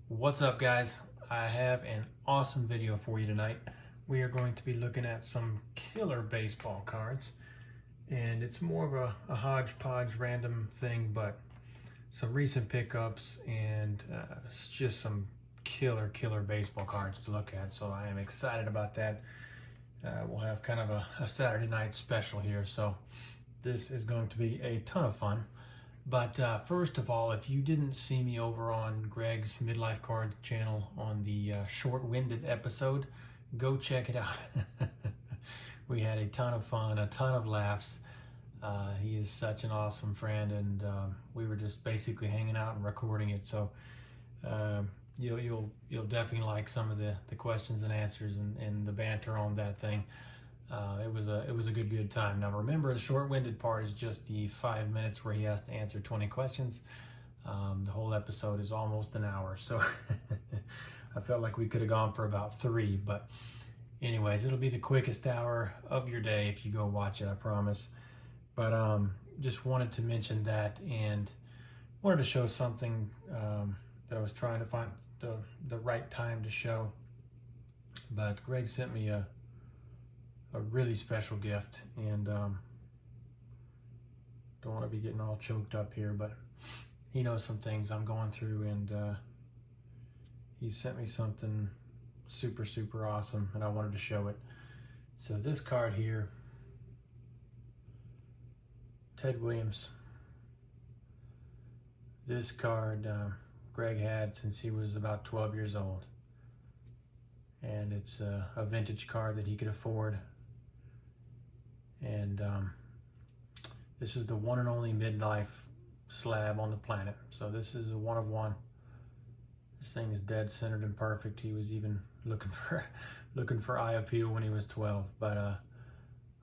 What's up, guys? I have an awesome video for you tonight. We are going to be looking at some killer baseball cards, and it's more of a hodgepodge random thing, but some recent pickups and it's just some killer baseball cards to look at. So I am excited about that. We'll have kind of a Saturday night special here, so this is going to be a ton of fun. But first of all, if you didn't see me over on Greg's Midlife Card channel on the short-winded episode, go check it out. We had a ton of fun, a ton of laughs. He is such an awesome friend, and we were just basically hanging out and recording it. So you'll definitely like some of the questions and answers and the banter on that thing. It was a good time. Now remember, the short-winded part is just the 5 minutes where he has to answer 20 questions. The whole episode is almost an hour, so I felt like we could have gone for about 3, but anyways, it'll be the quickest hour of your day if you go watch it, I promise. But just wanted to mention that, and wanted to show something that I was trying to find the right time to show, but Greg sent me a really special gift, and don't want to be getting all choked up here, but he knows some things I'm going through, and he sent me something super awesome, and I wanted to show it. So this card here, Ted Williams. This card Greg had since he was about 12 years old, and it's a vintage card that he could afford. And this is the one and only midlife slab on the planet. So this is a one of one. This thing is dead centered and perfect. He was even looking for eye appeal when he was 12. But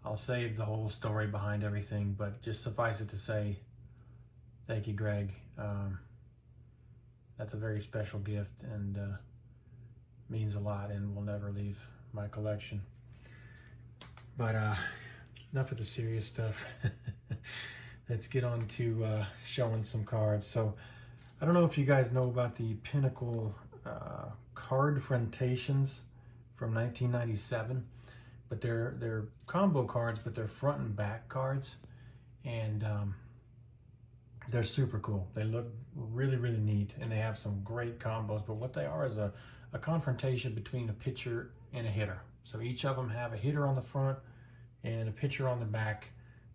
I'll save the whole story behind everything. But just suffice it to say, thank you, Greg. That's a very special gift, and means a lot, and will never leave my collection. But enough of the serious stuff. Let's get on to showing some cards. So I don't know if you guys know about the Pinnacle card frontations from 1997, but they're combo cards, but they're front and back cards, and they're super cool. They look really neat, and they have some great combos. But what they are is a confrontation between a pitcher and a hitter. So each of them have a hitter on the front and a pitcher on the back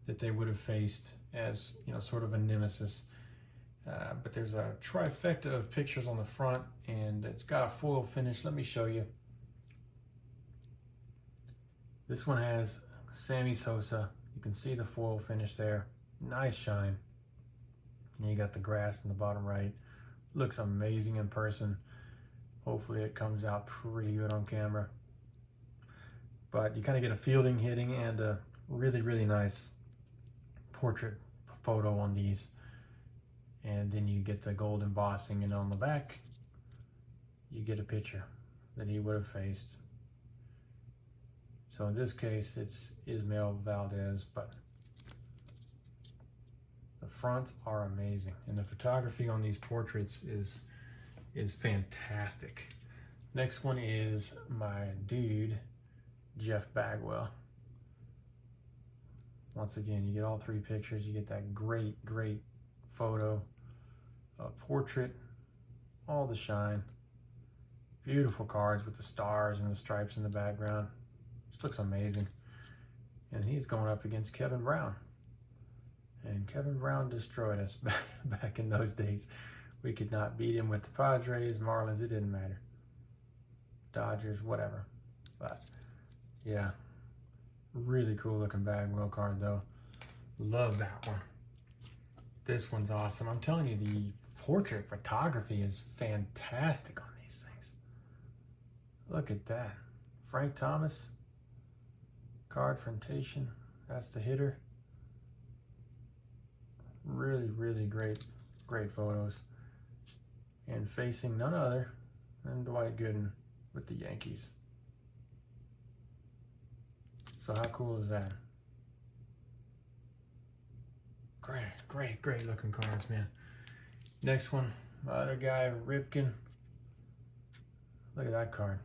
that they would have faced as, you know, sort of a nemesis. But there's a trifecta of pictures on the front, and it's got a foil finish. Let me show you. This one has Sammy Sosa. You can see the foil finish there. Nice shine. And you got the grass in the bottom right. Looks amazing in person. Hopefully it comes out pretty good on camera. But you kind of get a fielding, hitting, and a really nice portrait photo on these. And then you get the gold embossing, and on the back, you get a picture that he would have faced. So in this case, it's Ismael Valdez, but the fronts are amazing. And the photography on these portraits is fantastic. Next one is my dude, Jeff Bagwell. Once again, you get all 3 pictures. You get that great photo, portrait, all the shine. Beautiful cards with the stars and the stripes in the background. Just looks amazing. And he's going up against Kevin Brown. And Kevin Brown destroyed us back in those days. We could not beat him with the Padres, Marlins, it didn't matter. Dodgers, whatever. But yeah, really cool looking Bagwell card though. Love that one. This one's awesome. I'm telling you, the portrait photography is fantastic on these things. Look at that. Frank Thomas, card frontation. That's the hitter. Really great photos. And facing none other than Dwight Gooden with the Yankees. So how cool is that? Great looking cards, man. Next one, my other guy, Ripken. Look at that card.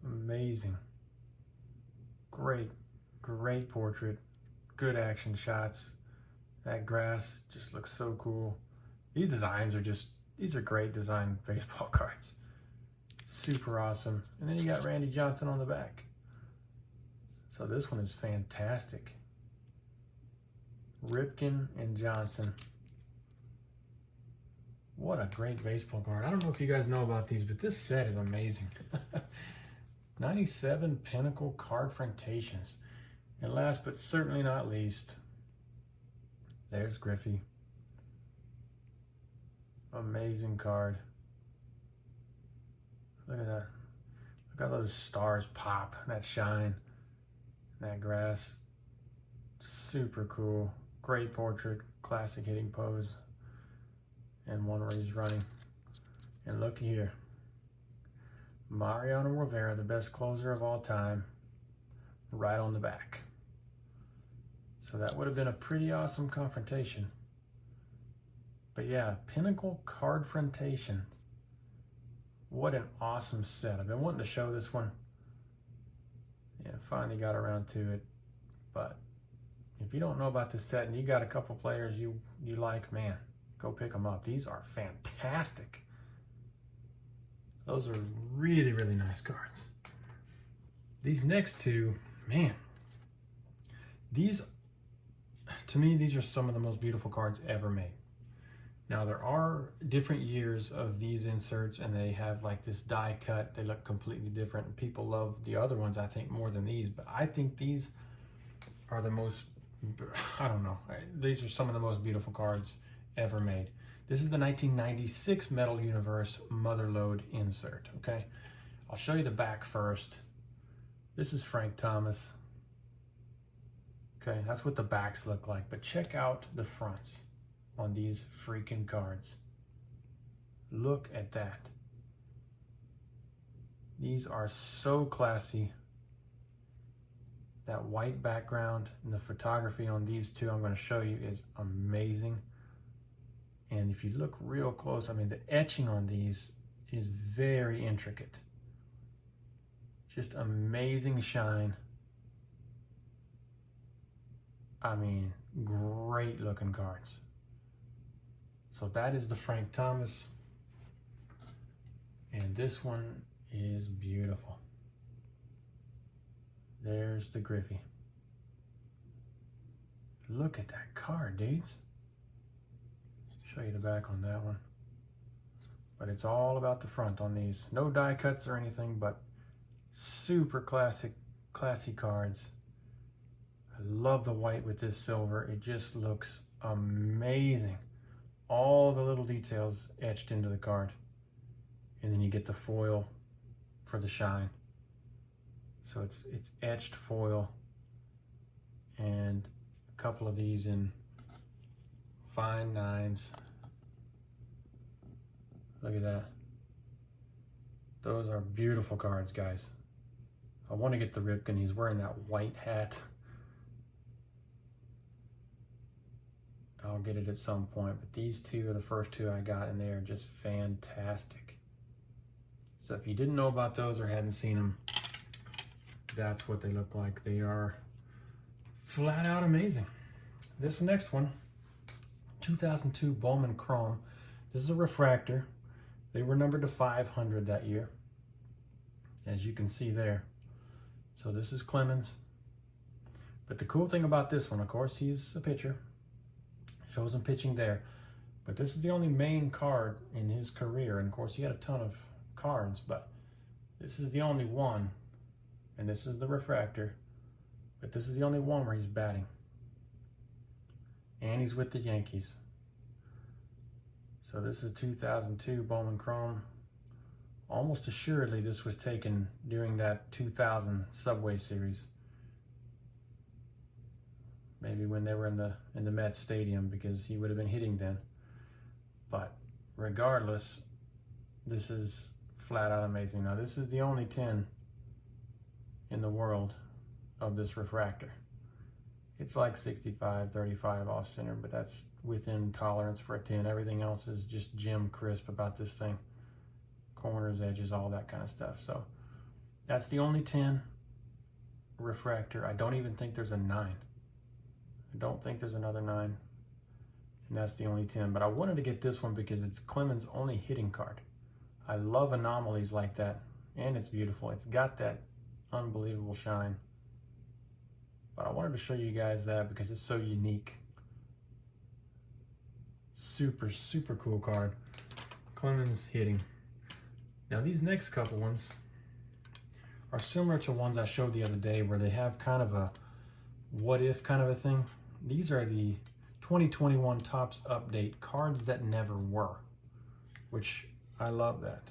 Amazing. Great, great portrait. Good action shots. That grass just looks so cool. These designs are just, these are great design baseball cards. Super awesome. And then you got Randy Johnson on the back. So this one is fantastic. Ripken and Johnson. What a great baseball card. I don't know if you guys know about these, but this set is amazing. 97 Pinnacle Cardfrontations. And last but certainly not least, there's Griffey. Amazing card. Look at that. Look how those stars pop, that shine, that grass. Super cool. Great portrait, classic hitting pose. And one where he's running. And look here. Mariano Rivera, the best closer of all time, right on the back. So that would have been a pretty awesome confrontation. But yeah, Pinnacle Cardfrontations. What an awesome set. I've been wanting to show this one. Yeah, finally got around to it. But if you don't know about this set and you got a couple players you like, man, go pick them up. These are fantastic. Those are really, really nice cards. These next two, man, these, to me, these are some of the most beautiful cards ever made. Now, there are different years of these inserts, and they have like this die cut. They look completely different. People love the other ones, I think, more than these, but I think these are the most, I don't know, these are some of the most beautiful cards ever made. This is the 1996 Metal Universe Motherlode insert, okay? I'll show you the back first. This is Frank Thomas. Okay, that's what the backs look like, but check out the fronts on these freaking cards. Look at that. These are so classy. That white background and the photography on these two I'm going to show you is amazing. And if you look real close, I mean, the etching on these is very intricate. Just amazing shine. I mean, great looking cards. So that is the Frank Thomas. And this one is beautiful. There's the Griffey. Look at that card, dudes. Show you the back on that one. But it's all about the front on these. No die cuts or anything, but super classy cards. I love the white with this silver. It just looks amazing. All the little details etched into the card. And then you get the foil for the shine. So it's etched foil, and a couple of these in fine 9s. Look at that. Those are beautiful cards, guys. I want to get the Ripken. He's wearing that white hat. I'll get it at some point, but these two are the first two I got, and they are just fantastic. So if you didn't know about those or hadn't seen them, that's what they look like. They are flat out amazing. This next one, 2002 Bowman Chrome. This is a refractor. They were numbered to 500 that year, as you can see there. So this is Clemens. But the cool thing about this one, of course, he's a pitcher. Shows him pitching there. But this is the only main card in his career. And of course, he had a ton of cards, but this is the only one. And this is the refractor, but this is the only one where he's batting. And he's with the Yankees. So this is 2002 Bowman Chrome. Almost assuredly this was taken during that 2000 Subway Series. Maybe when they were in the Mets Stadium, because he would have been hitting then. But regardless, this is flat out amazing. Now this is the only 10 in the world of this refractor. It's like 65, 35 off center, but that's within tolerance for a 10. Everything else is just gem crisp about this thing. corners, edges, all that kind of stuff. So that's the only 10 refractor. I don't even think there's a 9. I don't think there's another 9. And that's the only 10. But I wanted to get this one because it's Clemens' only hitting card. I love anomalies like that. And it's beautiful. It's got that unbelievable shine. But I wanted to show you guys that because it's so unique. Super, super cool card. Clemens hitting. Now these next couple ones are similar to ones I showed the other day where they have kind of a what if kind of a thing. These are the 2021 Topps Update cards that never were, which I love that.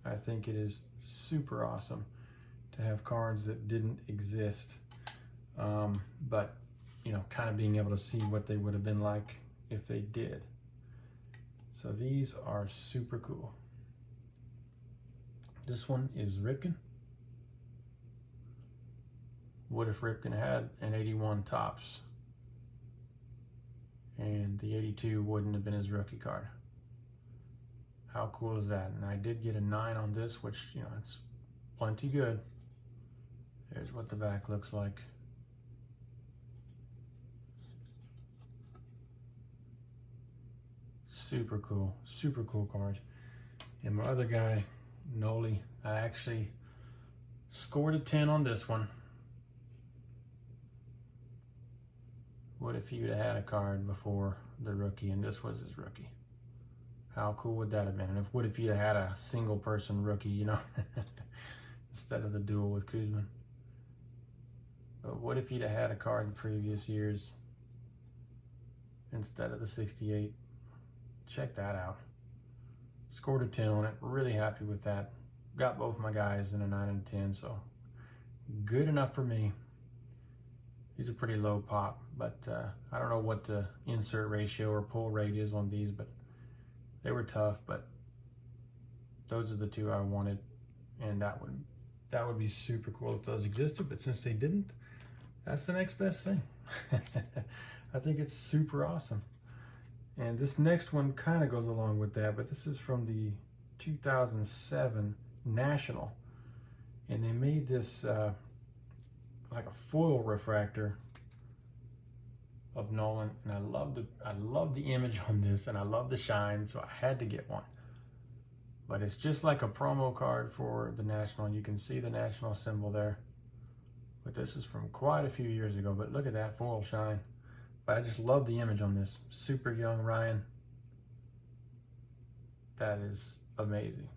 I think it is super awesome to have cards that didn't exist, but you know, kind of being able to see what they would have been like if they did. So these are super cool. This one is Ripken. What if Ripken had an 81 Topps and the 82 wouldn't have been his rookie card? How cool is that? And I did get a 9 on this, which, you know, it's plenty good. There's what the back looks like. Super cool card. And my other guy, Noli, I actually scored a 10 on this one. What if he would have had a card before the rookie and this was his rookie? How cool would that have been? And what if he'd have had a single person rookie, you know, instead of the duel with Kuzman? But what if he'd have had a card in previous years instead of the 68? Check that out. Scored a 10 on it. Really happy with that. Got both my guys in a 9 and a 10, so good enough for me. These are pretty low pop, but I don't know what the insert ratio or pull rate is on these, but they were tough. But those are the two I wanted, and that would be super cool if those existed. But since they didn't, that's the next best thing. I think it's super awesome. And this next one kind of goes along with that, but this is from the 2007 National, and they made this like a foil refractor of Nolan, and I love the image on this, and I love the shine, so I had to get one. But it's just like a promo card for the National, and you can see the National symbol there. But this is from quite a few years ago, but look at that foil shine. But I just love the image on this. Super young Ryan. That is amazing.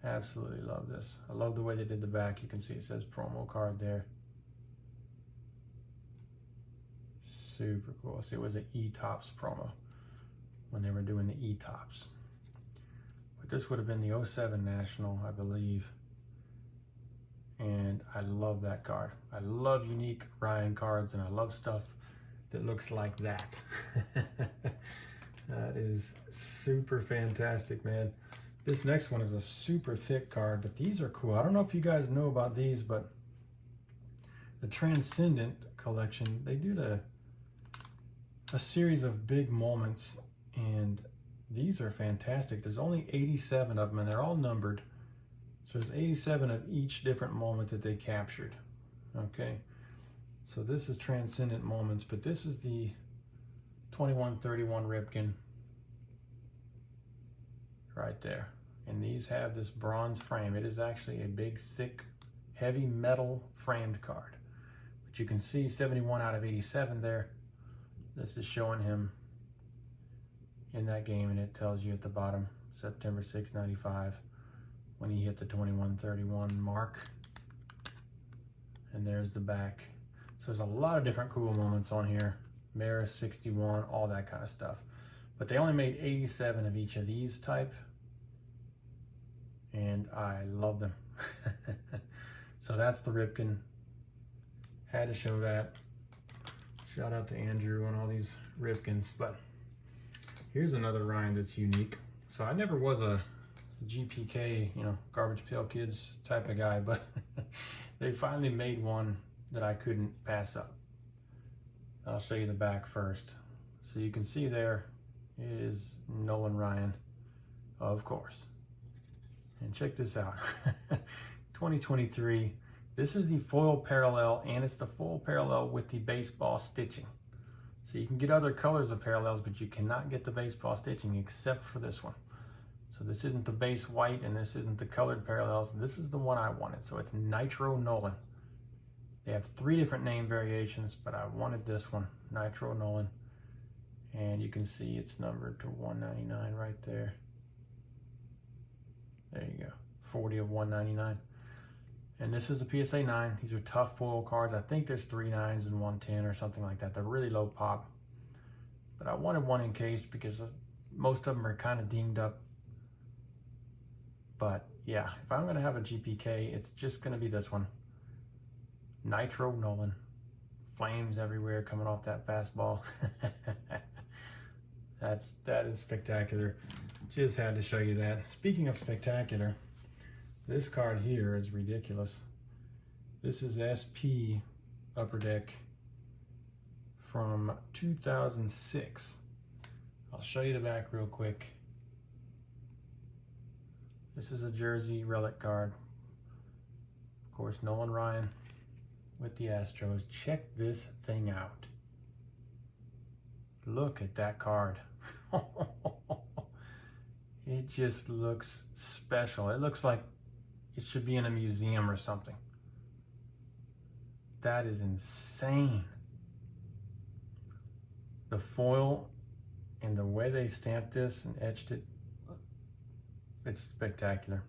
Absolutely love this. I love the way they did the back. You can see it says promo card there. Super cool. See, it was an E-Topps promo when they were doing the E-Topps. But this would have been the 07 National, I believe. And I love that card. I love unique Ryan cards, and I love stuff that looks like that. That is super fantastic, man. This next one is a super thick card, but these are cool. I don't know if you guys know about these, but the Transcendent collection, they did a series of big moments, and these are fantastic. There's only 87 of them, and they're all numbered. So there's 87 of each different moment that they captured, okay? So this is Transcendent Moments, but this is the 2131 Ripken right there. And these have this bronze frame. It is actually a big, thick, heavy metal framed card. But you can see 71 out of 87 there. This is showing him in that game, and it tells you at the bottom, September 6, 95. When he hit the 2131 mark. And there's the back. So there's a lot of different cool moments on here. Maris 61, all that kind of stuff. But they only made 87 of each of these type. And I love them. So that's the Ripken. Had to show that. Shout out to Andrew on all these Ripkens. But here's another Ryan that's unique. So I never was a GPK, you know, Garbage Pail Kids type of guy, but they finally made one that I couldn't pass up. I'll show you the back first. So you can see there is Nolan Ryan, of course. And check this out. 2023. This is the foil parallel, and it's the foil parallel with the baseball stitching. So you can get other colors of parallels, but you cannot get the baseball stitching except for this one. So this isn't the base white, and this isn't the colored parallels. This is the one I wanted. So it's Nitro Nolan. They have 3 different name variations, but I wanted this one, Nitro Nolan. And you can see it's numbered to 199 right there. There you go, 40 of 199. And this is a PSA 9. These are tough foil cards. I think there's 3 9s and 1 10 or something like that. They're really low pop. But I wanted one encased because most of them are kind of dinged up. But yeah, if I'm going to have a GPK, it's just going to be this one. Nitro Nolan. Flames everywhere coming off that fastball. That is spectacular. Just had to show you that. Speaking of spectacular, this card here is ridiculous. This is SP Upper Deck from 2006. I'll show you the back real quick. This is a jersey relic card. Of course, Nolan Ryan with the Astros. Check this thing out. Look at that card. It just looks special. It looks like it should be in a museum or something. That is insane. The foil and the way they stamped this and etched it, it's spectacular.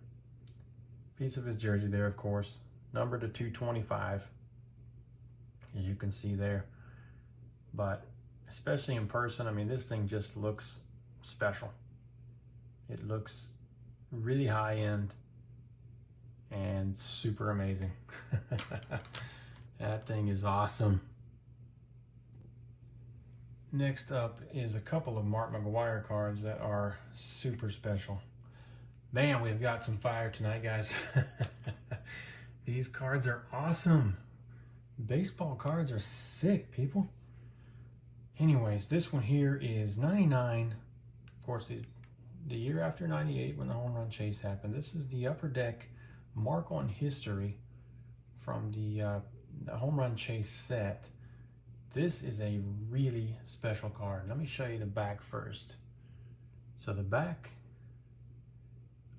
Piece of his jersey there, of course. Numbered to 225, as you can see there. But especially in person, I mean, this thing just looks special. It looks really high end and super amazing. That thing is awesome. Next up is a couple of Mark McGwire cards that are super special. Man, we've got some fire tonight, guys. These cards are awesome. Baseball cards are sick, people. Anyways, this one here is 99. Of course, the year after 98 when the home run chase happened. This is the Upper Deck Mark on History from the home run chase set. This is a really special card. Let me show you the back first. So the back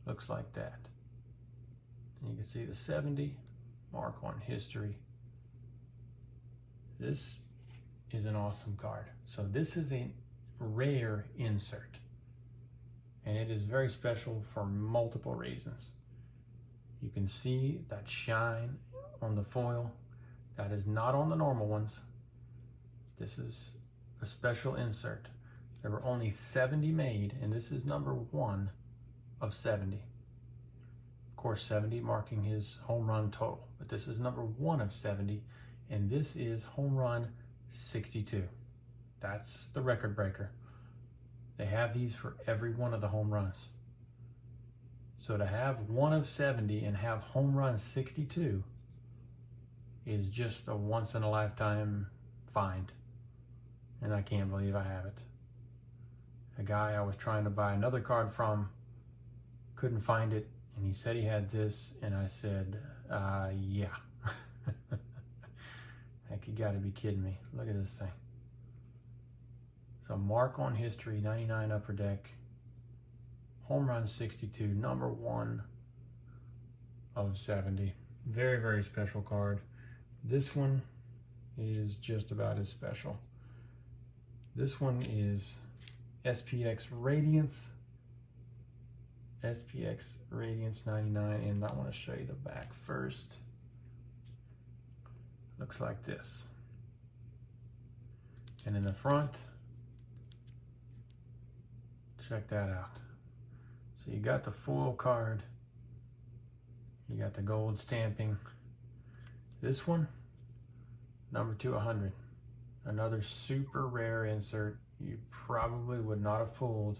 looks like that. And you can see the 70 Mark on History. This is an awesome card. So this is a rare insert. And it is very special for multiple reasons. You can see that shine on the foil. That is not on the normal ones. This is a special insert. There were only 70 made, and this is number 1 of 70. Of course, 70 marking his home run total, but this is number 1 of 70, and this is home run 62. That's the record breaker. They have these for every one of the home runs. So to have 1 of 70 and have home run 62 is just a once in a lifetime find. And I can't believe I have it. A guy I was trying to buy another card from couldn't find it, and he said he had this, and I said, yeah. Heck, you gotta be kidding me. Look at this thing. So Mark on History, 99 Upper Deck, home run 62, number 1 of 70. Very, very special card. This one is just about as special. This one is SPX Radiance. SPX Radiance 99, and I want to show you the back first. Looks like this. And in the front, check that out. So you got the foil card, you got the gold stamping. This one, number 200. Another super rare insert you probably would not have pulled.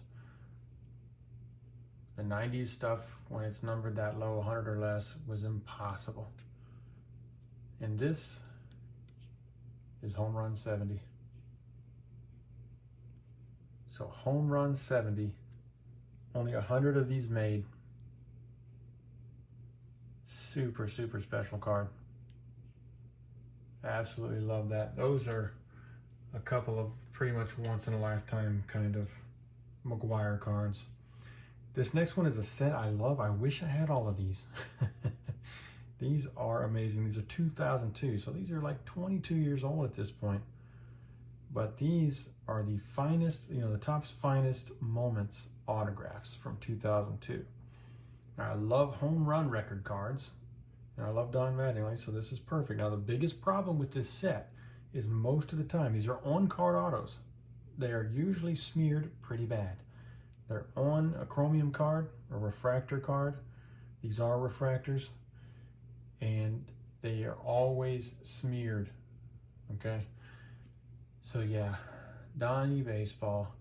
The 90s stuff, when it's numbered that low, 100 or less, was impossible. And this is home run 70. So home run 70 Only 100 of these made. Super, super special card. Absolutely love that. Those are a couple of pretty much once in a lifetime kind of McGuire cards. This next one is a set I love. I wish I had all of these. These are amazing. These are 2002, so these are like 22 years old at this point. But these are the finest, you know, the Topps finest moments autographs from 2002. Now, I love home run record cards, and I love Don Mattingly, so this is perfect. Now, the biggest problem with this set is most of the time, these are on-card autos. They are usually smeared pretty bad. They're on a chromium card, a refractor card. These are refractors, and they are always smeared, okay? So yeah, Donnie Baseball,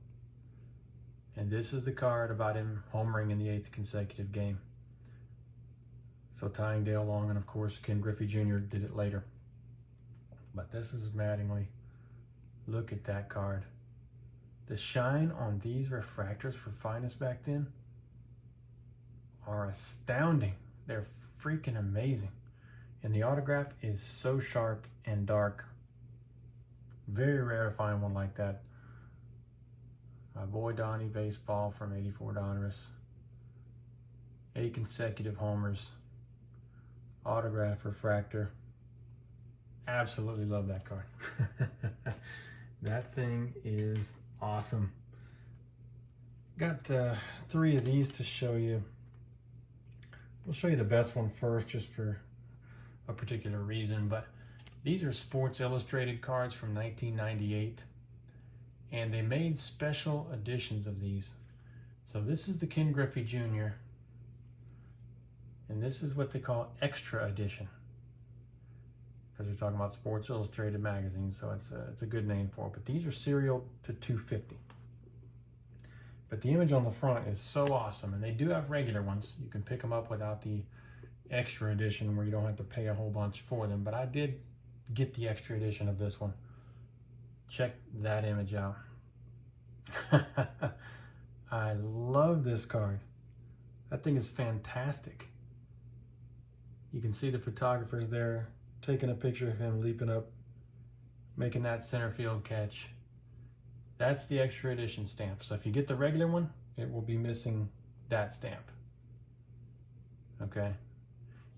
and this is the card about him homering in the 8th consecutive game. So tying Dale Long, and of course Ken Griffey Jr. did it later. But this is Mattingly. Look at that card. The shine on these refractors for finest back then are astounding. They're freaking amazing. And the autograph is so sharp and dark. Very rare to find one like that. My boy Donnie Baseball from 84 Donruss. 8 consecutive homers. Autograph refractor. Absolutely love that card. That thing is awesome. Got 3 of these to show you. We'll show you the best one first just for a particular reason, but these are Sports Illustrated cards from 1998, and they made special editions of these. So this is the Ken Griffey Jr., and this is what they call Extra Edition, because we're talking about Sports Illustrated magazine, so it's a good name for it. But these are serial to 250. But the image on the front is so awesome, and they do have regular ones. You can pick them up without the Extra Edition where you don't have to pay a whole bunch for them, but I did get the Extra Edition of this one. Check that image out. I love this card. That thing is fantastic. You can see the photographers there taking a picture of him leaping up, making that center field catch. That's the Extra Edition stamp. So if you get the regular one, it will be missing that stamp. Okay?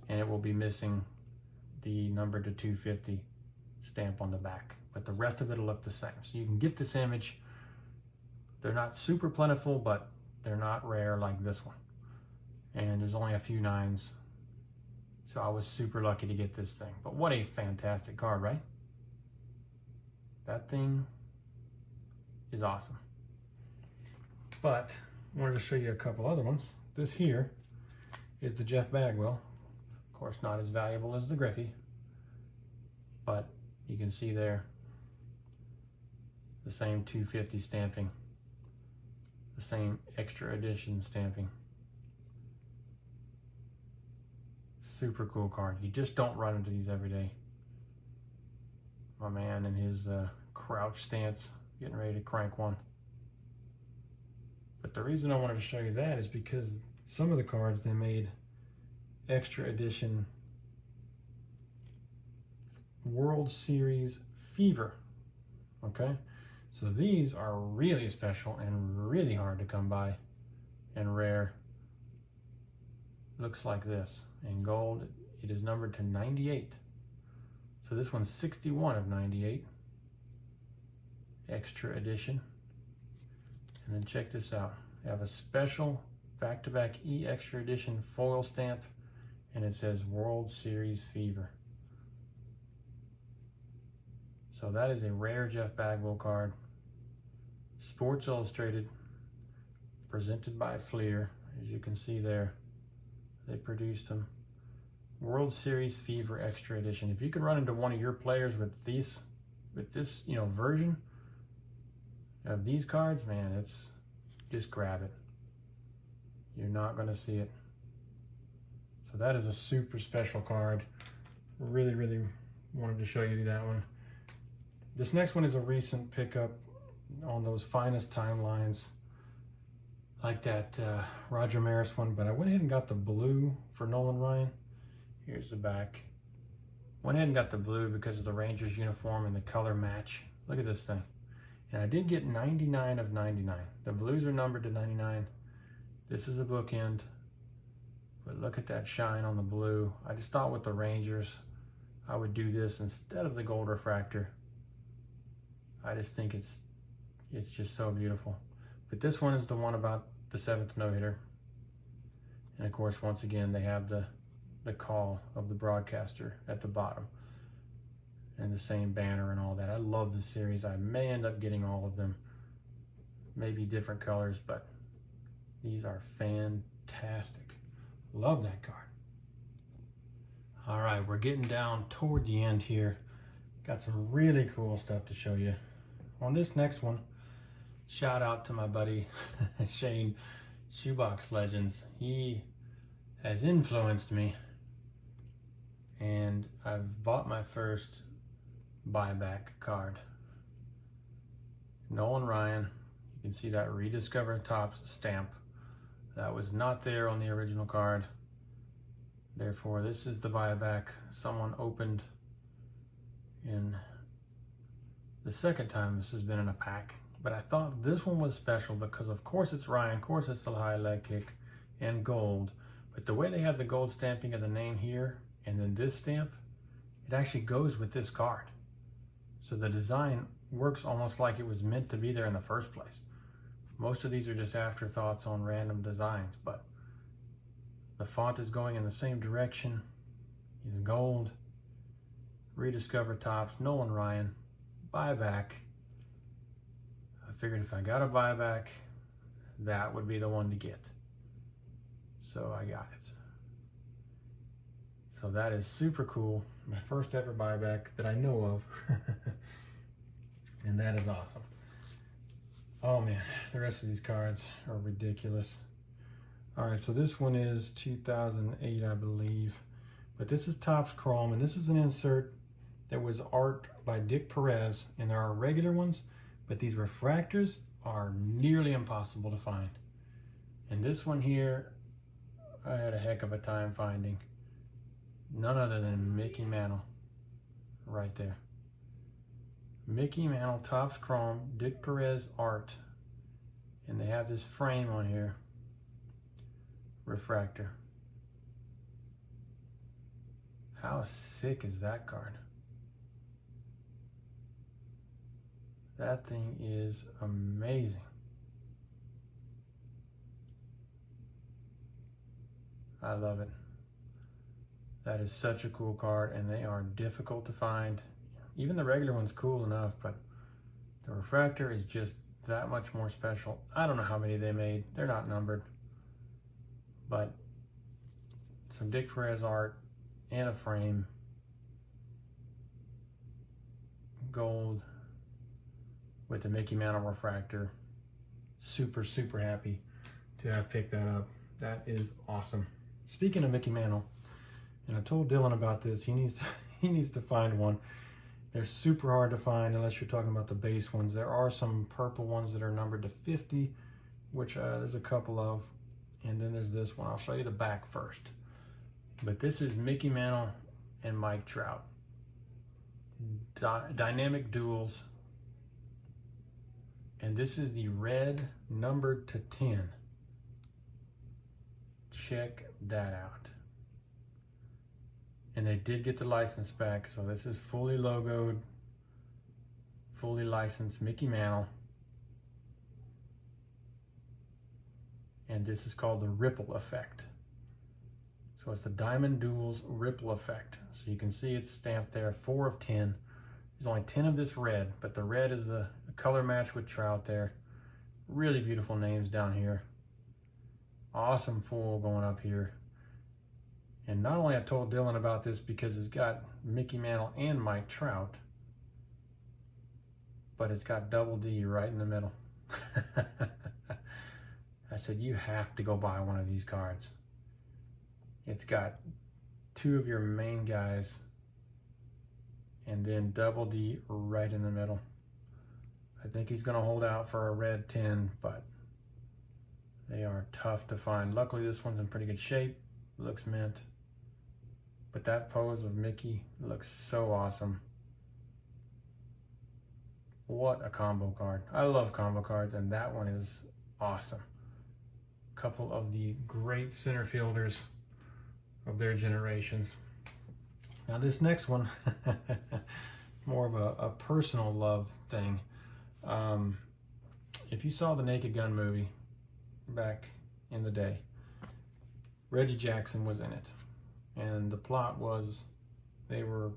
And it will be missing the number to 250 stamp on the back. But the rest of it will look the same. So you can get this image. They're not super plentiful, but they're not rare like this one. And there's only a few 9s. So I was super lucky to get this thing. But what a fantastic card, right? That thing is awesome. But I wanted to show you a couple other ones. This here is the Jeff Bagwell. Of course, not as valuable as the Griffey, but you can see there the same 250 stamping, the same Extra Edition stamping. Super cool card. You just don't run into these every day. My man in his crouch stance, getting ready to crank one. But the reason I wanted to show you that is because some of the cards they made Extra Edition World Series Fever. Okay, so these are really special and really hard to come by and rare. Looks like this in gold. It is numbered to 98. So this one's 61 of 98. Extra Edition. And then check this out. They have a special back-to-back E Extra Edition foil stamp, and it says World Series Fever. So that is a rare Jeff Bagwell card. Sports Illustrated, presented by Fleer, as you can see there. They produced them. World Series Fever Extra Edition. If you could run into one of your players with this, version of these cards, man, it's just grab it. You're not going to see it. So that is a super special card. Really, really wanted to show you that one. This next one is a recent pickup on those finest timelines. like that Roger Maris one, but I went ahead and got the blue for Nolan Ryan. Here's the back. Went ahead and got the blue because of the Rangers uniform and the color match. Look at this thing. And I did get 99 of 99. The blues are numbered to 99. This is a bookend, but look at that shine on the blue. I just thought with the Rangers, I would do this instead of the gold refractor. I just think it's just so beautiful. But this one is the one about the 7th no-hitter. And of course, once again, they have the call of the broadcaster at the bottom and the same banner and all that. I love this series. I may end up getting all of them, maybe different colors, but these are fantastic. Love that card. All right, we're getting down toward the end here. Got some really cool stuff to show you. On this next one, shout out to my buddy Shane, Shoebox Legends. He has influenced me, and I've bought my first buyback card. Nolan Ryan. You can see that Rediscover Topps stamp. That was not there on the original card. Therefore, this is the buyback someone opened in the second time this has been in a pack. But I thought this one was special because of course it's Ryan, of course it's the high leg kick and gold. But the way they have the gold stamping of the name here and then this stamp, it actually goes with this card. So the design works almost like it was meant to be there in the first place. Most of these are just afterthoughts on random designs, but the font is going in the same direction. It's gold. Rediscover Topps, Nolan Ryan, buyback. I figured if I got a buyback, that would be the one to get. So I got it. So that is super cool. My first ever buyback that I know of. And that is awesome. Oh man, the rest of these cards are ridiculous. All right, so this one is 2008, I believe. But this is Topps Chrome, and this is an insert that was art by Dick Perez, and there are regular ones, but these refractors are nearly impossible to find. And this one here, I had a heck of a time finding. None other than Mickey Mantle, right there. Mickey Mantle, Topps Chrome, Dick Perez art. And they have this frame on here. Refractor. How sick is that card? That thing is amazing. I love it. That is such a cool card, and they are difficult to find. Even the regular one's cool enough, but the refractor is just that much more special. I don't know how many they made. They're not numbered. But some Dick Perez art and a frame. Gold with the Mickey Mantle refractor. Super, super happy to have picked that up. That is awesome. Speaking of Mickey Mantle, and I told Dylan about this, he needs to find one. They're super hard to find unless you're talking about the base ones. There are some purple ones that are numbered to 50, which there's a couple of. And then there's this one. I'll show you the back first. But this is Mickey Mantle and Mike Trout. Dynamic duels. And this is the red numbered to 10. Check that out. And they did get the license back, so this is fully logoed, fully licensed Mickey Mantle. And this is called the ripple effect. So it's the Diamond Duels ripple effect. So you can see it's stamped there, 4 of 10. There's only 10 of this red, but the red is the color match with Trout there. Really beautiful names down here. Awesome foil going up here. And not only I told Dylan about this because it's got Mickey Mantle and Mike Trout, but it's got double D right in the middle. I said, you have to go buy one of these cards. It's got 2 of your main guys and then double D right in the middle. I think he's gonna hold out for a red 10, but They are tough to find. Luckily, this one's in pretty good shape. Looks mint. But that pose of Mickey looks so awesome. What a combo card. I love combo cards, and that one is awesome. A couple of the great center fielders of their generations. Now this next one, more of a personal love thing. If you saw the Naked Gun movie back in the day, Reggie Jackson was in it. And the plot was they were,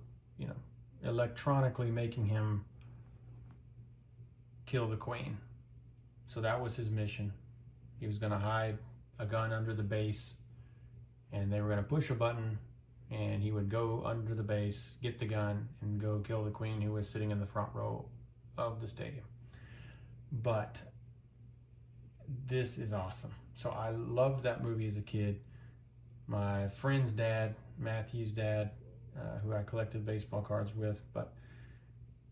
electronically making him kill the Queen. So that was his mission. He was going to hide a gun under the base, and they were going to push a button, and he would go under the base, get the gun, and go kill the Queen, who was sitting in the front row of the stadium. But this is awesome. So I loved that movie as a kid. My friend's dad, Matthew's dad, who I collected baseball cards with, but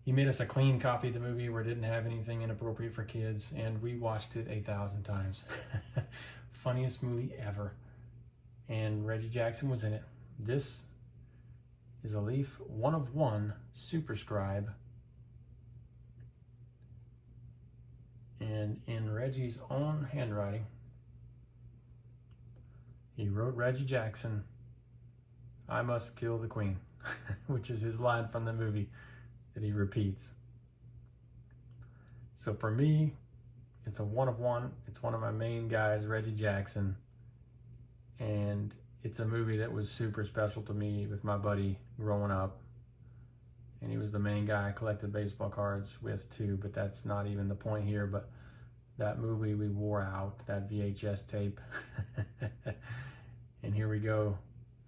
he made us a clean copy of the movie where it didn't have anything inappropriate for kids, and we watched it 1,000 times. Funniest movie ever. And Reggie Jackson was in it. This is a Leaf 1/1 Superscribe. And in Reggie's own handwriting, he wrote Reggie Jackson, "I must kill the Queen," which is his line from the movie that he repeats. So for me, it's a 1/1. It's one of my main guys, Reggie Jackson. And it's a movie that was super special to me with my buddy growing up. And he was the main guy I collected baseball cards with too, but that's not even the point here. But that movie we wore out, that VHS tape. And here we go.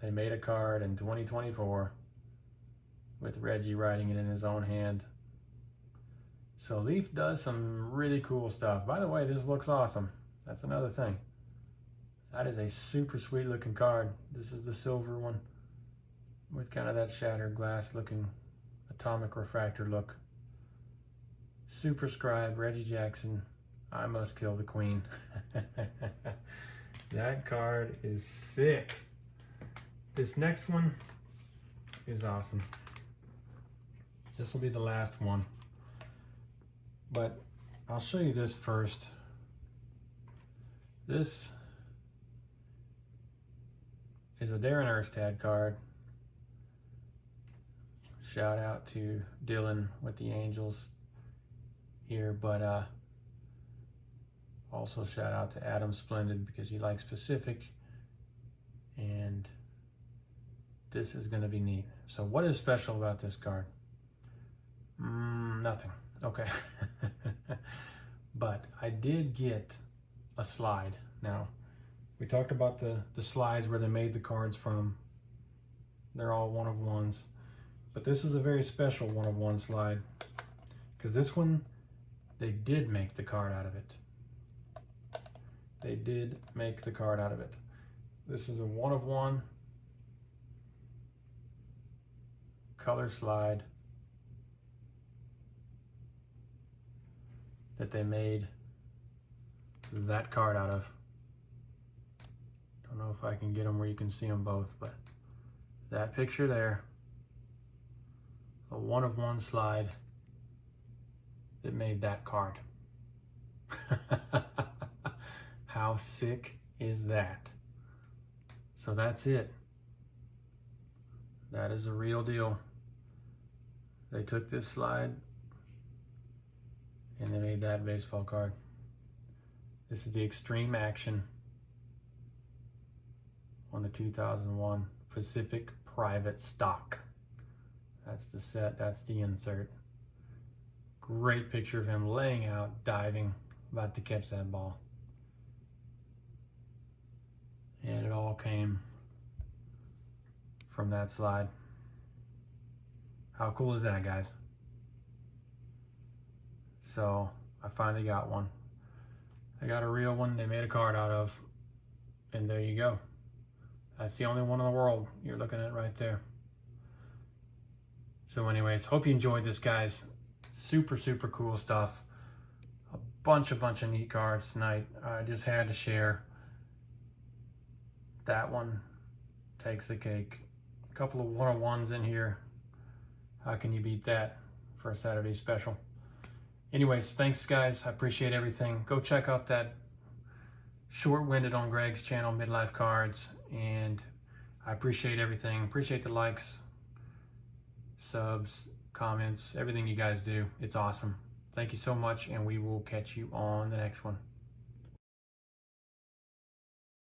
They made a card in 2024 with Reggie writing it in his own hand. So Leaf does some really cool stuff. By the way, this looks awesome. That's another thing. That is a super sweet looking card. This is the silver one with kind of that shattered glass looking atomic refractor look. Superscribe, Reggie Jackson, "I must kill the Queen." That card is sick. This next one is awesome. This will be the last one. But I'll show you this first. This is a Darren Erstad card. Shout out to Dylan with the Angels here, but also shout out to Adam Splendid because he likes Pacific, and this is going to be neat. So what is special about this card? Nothing. Okay. But I did get a slide. Now, we talked about the slides where they made the cards from. They're all 1/1s. But this is a very special 1/1 slide, because this one, they did make the card out of it. They did make the card out of it. This is a 1/1 color slide that they made that card out of. Don't know if I can get them where you can see them both, but that picture there, a 1/1 slide that made that card. How sick is that? So that's it. That is a real deal. They took this slide and they made that baseball card. This is the Extreme Action on the 2001 Pacific Private Stock. That's the set, that's the insert. Great picture of him laying out, diving, about to catch that ball. And it all came from that slide. How cool is that, guys? So I finally got one. I got a real one they made a card out of, and there you go. That's the only one in the world you're looking at right there. So anyways, hope you enjoyed this, guys. Super, super cool stuff. A bunch of neat cards tonight. I just had to share. That one takes the cake. A couple of 1-on-1s in here. How can you beat that for a Saturday special? Anyways, thanks guys. I appreciate everything. Go check out that Short-Winded on Greg's channel, Midlife Cards, and I appreciate everything. Appreciate the likes, subs, comments, everything you guys do. It's awesome. Thank you so much, and we will catch you on the next one.